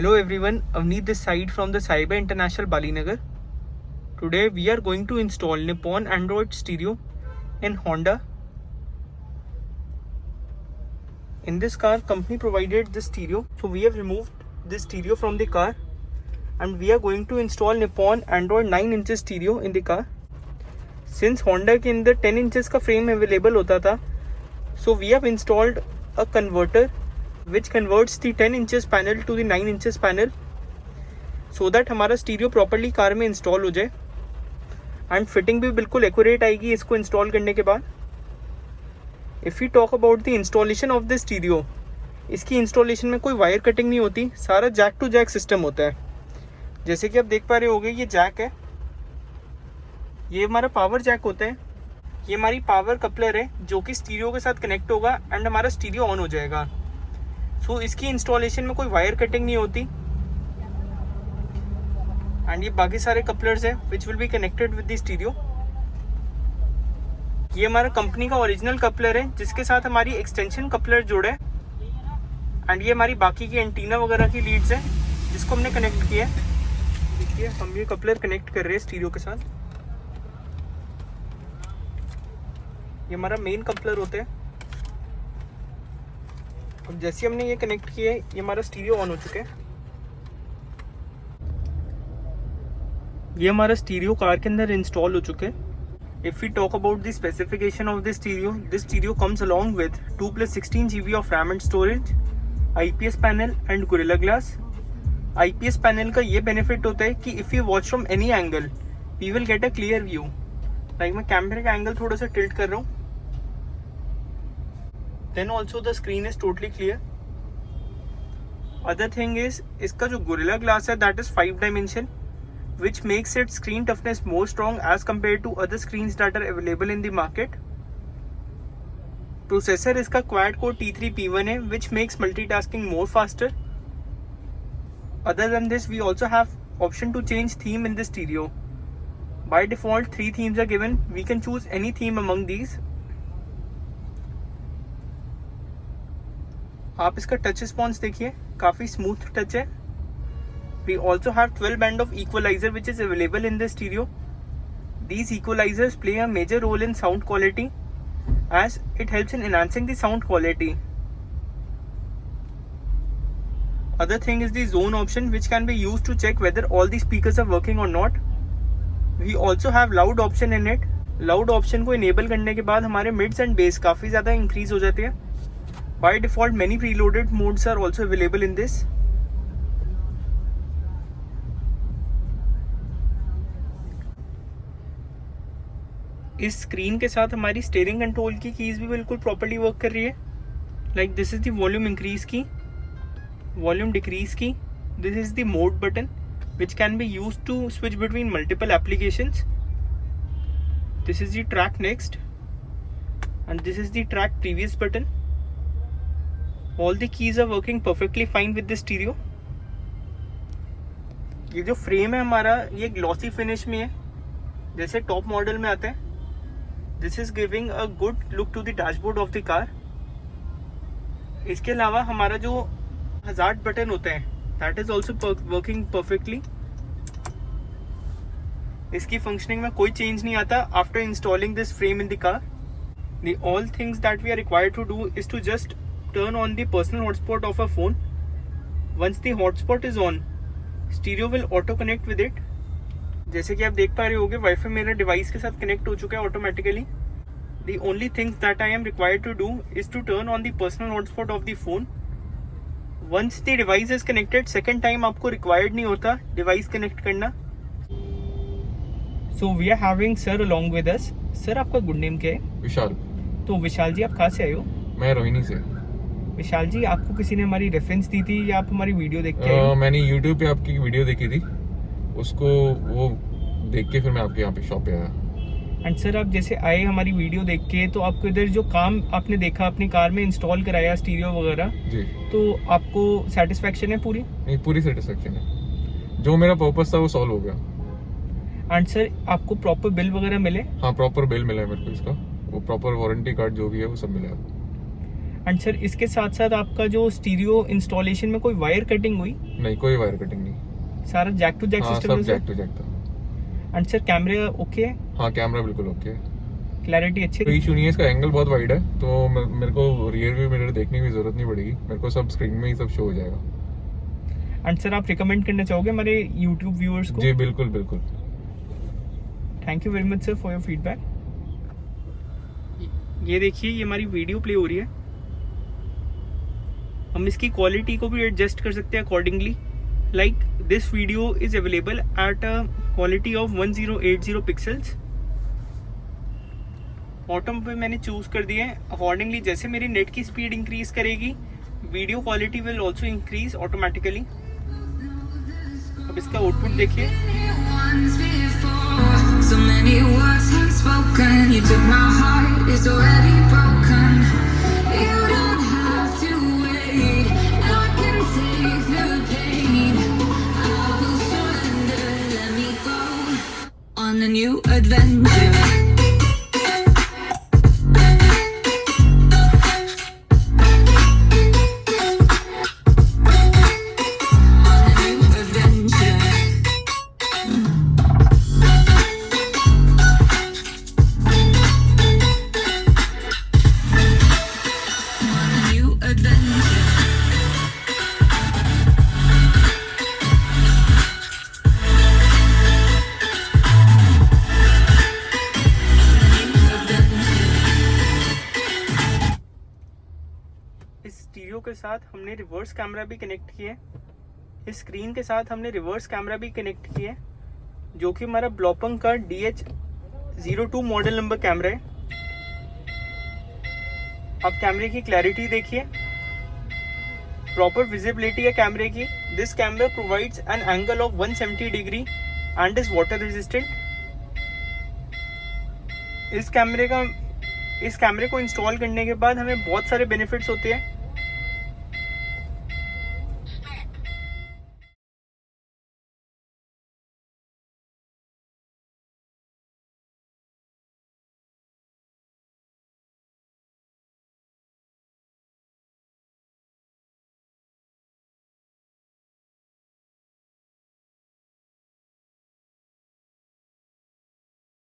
Hello everyone, Avneet this side from the Cyber International Balinagar. Today we are going to install Nippon Android stereo in Honda. In this car, company provided this stereo, so we have removed this stereo from the car and we are going to install Nippon Android 9 inches stereo in the car. Since Honda के अंदर 10 inches का frame available होता था, so we have installed a converter which converts the 10 inches panel to the 9 inches panel so that हमारा stereo properly car में install हो जाए and fitting भी बिल्कुल एक्यूरेट आएगी इसको इंस्टॉल करने के बाद. If you talk about the installation of the stereo, इसकी इंस्टॉलेशन में कोई वायर कटिंग नहीं होती, सारा जैक टू जैक सिस्टम होता है. जैसे कि आप देख पा रहे होगे, ये जैक है, ये हमारा पावर जैक होता है, ये हमारी पावर कपलर है जो कि स्टीरियो के साथ कनेक्ट होगा एंड हमारा स्टीरियो ऑन हो जाएगा. सो इसकी इंस्टॉलेशन में कोई वायर कटिंग नहीं होती एंड ये बाकी सारे कपलर्स हैं which will be connected with the stereo. ये हमारा कंपनी का ओरिजिनल कपलर है जिसके साथ हमारी एक्सटेंशन कपलर जुड़े है एंड ये हमारी बाकी की एंटीना वगैरह की लीड्स हैं जिसको हमने कनेक्ट किया है. देखिए हम ये कपलर कनेक्ट कर रहे हैं स्टीरियो के साथ. ये हमारा मेन कपलर होता है. अब जैसे हमने ये कनेक्ट किया है, ये हमारा स्टीरियो ऑन हो चुका है. ये हमारा स्टीरियो कार के अंदर इंस्टॉल हो चुके हैं. If we talk about the specification of this stereo comes along with 2+16 GB of RAM and storage, IPS panel and Gorilla Glass. IPS panel का ये बेनिफिट होता है कि if you watch from any angle we will get a clear view. Like मैं कैमरे का angle थोड़ा सा टिल्ट कर रहा हूँ, then also the screen is totally clear. Other thing is इसका जो Gorilla Glass है that is 5 dimension which makes its screen toughness more strong as compared to other screens that are available in the market. Processor इसका quad core T3P1 है which makes multitasking more faster. Other than this we also have option to change theme in the stereo. By default 3 themes are given. We can choose any theme among these. आप इसका touch response देखिए, काफ़ी smooth touch है. We also have 12 band of equalizer which is available in the stereo. These equalizers play a major role in sound quality as it helps in enhancing the sound quality. Other thing is the zone option which can be used to check whether all the speakers are working or not. We also have loud option in it. Loud option को enable करने के बाद हमारे mids and bass काफ़ी ज़्यादा increase हो जाते हैं. By default many preloaded modes are also available in this. इस स्क्रीन के साथ हमारी स्टीयरिंग कंट्रोल की कीज भी बिल्कुल प्रॉपर्ली वर्क कर रही है. Like this is the volume increase की, वॉल्यूम डिक्रीज की. This is the mode button which can be use to switch between multiple applications. This is the track next and this is the track previous button. All the keys are working perfectly fine with the stereo. ये जो frame है हमारा, ये glossy finish में है जैसे top model में आता है. This is giving a good look to the dashboard of the car. इसके अलावा हमारा जो हजार्ड बटन होता है that is also working perfectly. इसकी फंक्शनिंग में कोई चेंज नहीं आता after installing this frame in the car. The all things that we are required to do is to just turn on the personal hotspot of a phone. Once the hotspot is on, stereo will auto connect with it. जैसे कि आप देख पा रहे होंगे, wifi मेरा device के साथ कनेक्ट हो चुका है automatically. The only things that I am required to do is to turn on the personal hotspot of the phone. Once the device is connected, second time आपको required नहीं होता device connect करना. So we are having sir along with us. Sir आपका good name क्या है? विशाल. तो विशाल जी आप कहाँ से आए हो? मैं रोहिणी से. विशाल जी आपको किसी ने हमारी रेफरेंस दी थी या आप हमारी वीडियो देख के? मैंने YouTube पे आपकी वीडियो देखी थी, उसको वो देख के फिर मैं आपके यहाँ पे शॉप पे आया. एंड सर आप जैसे आए हमारी वीडियो देख के, तो आपको इधर जो काम आपने देखा अपनी कार में इंस्टॉल कराया स्टीरियो वगैरह जी, तो आपको सेटिस्फेक्शन है पूरी? नहीं, पूरी सेटिस्फेक्शन है. जो मेरा पर्पस था वो सॉल्व हो गया. एंड सर आपको प्रॉपर बिल वगैरह मिले? हाँ, प्रॉपर बिल मिला है मेरे को इसका. वो प्रॉपर वारंटी कार्ड जो भी है वो सब मिला है. एंड सर इसके साथ साथ आपका जो स्टीरियो इंस्टॉलेशन में कोई वायर कटिंग हुई? नहीं, कोई वायर कटिंग नहीं। सारा जैक टू जैक हाँ, सिस्टम सब है जैक टू जैक था। एंड सर कैमरा ओके है? हाँ, कैमरा बिल्कुल ओके है। क्लैरिटी अच्छी कोई इशू नहीं है, इसका एंगल बहुत वाइड है, तो मेरे को रियर व्यू मिरर देखने की जरूरत नहीं पड़ेगी, मेरे को सब स्क्रीन में ही सब शो हो जाएगा। एंड सर आप रिकमेंड करना चाहोगे हमारे यूट्यूब व्यूअर्स को? जी बिल्कुल बिल्कुल। Thank you very much sir for your feedback. ये देखिए, ये हमारी वीडियो प्ले हो रही है। हम इसकी क्वालिटी को भी एडजस्ट कर सकते हैं accordingly. Like this video is available at a quality of 1080 pixels. Auto पे मैंने चूज कर दिया है अकॉर्डिंगली। जैसे मेरी नेट की स्पीड इंक्रीज करेगी, video quality will also increase automatically. अब इसका आउटपुट देखिए। So many words unspoken. You took my heart, it's already broken. You don't have to wait. I can take the pain. I will surrender. Let me go on a new adventure. इस stereo के साथ हमने reverse camera भी connect किया है। इस screen के साथ हमने रिवर्स कैमरा भी कनेक्ट किया है, जो कि हमारा ब्लॉपंग का DH02 मॉडल नंबर कैमरा है। अब कैमरे की क्लैरिटी देखिए, प्रॉपर विजिबिलिटी है कैमरे की। This camera provides an angle of 170 degree and is water resistant. इस कैमरे को इंस्टॉल करने के बाद हमें बहुत सारे बेनिफिट्स होते हैं।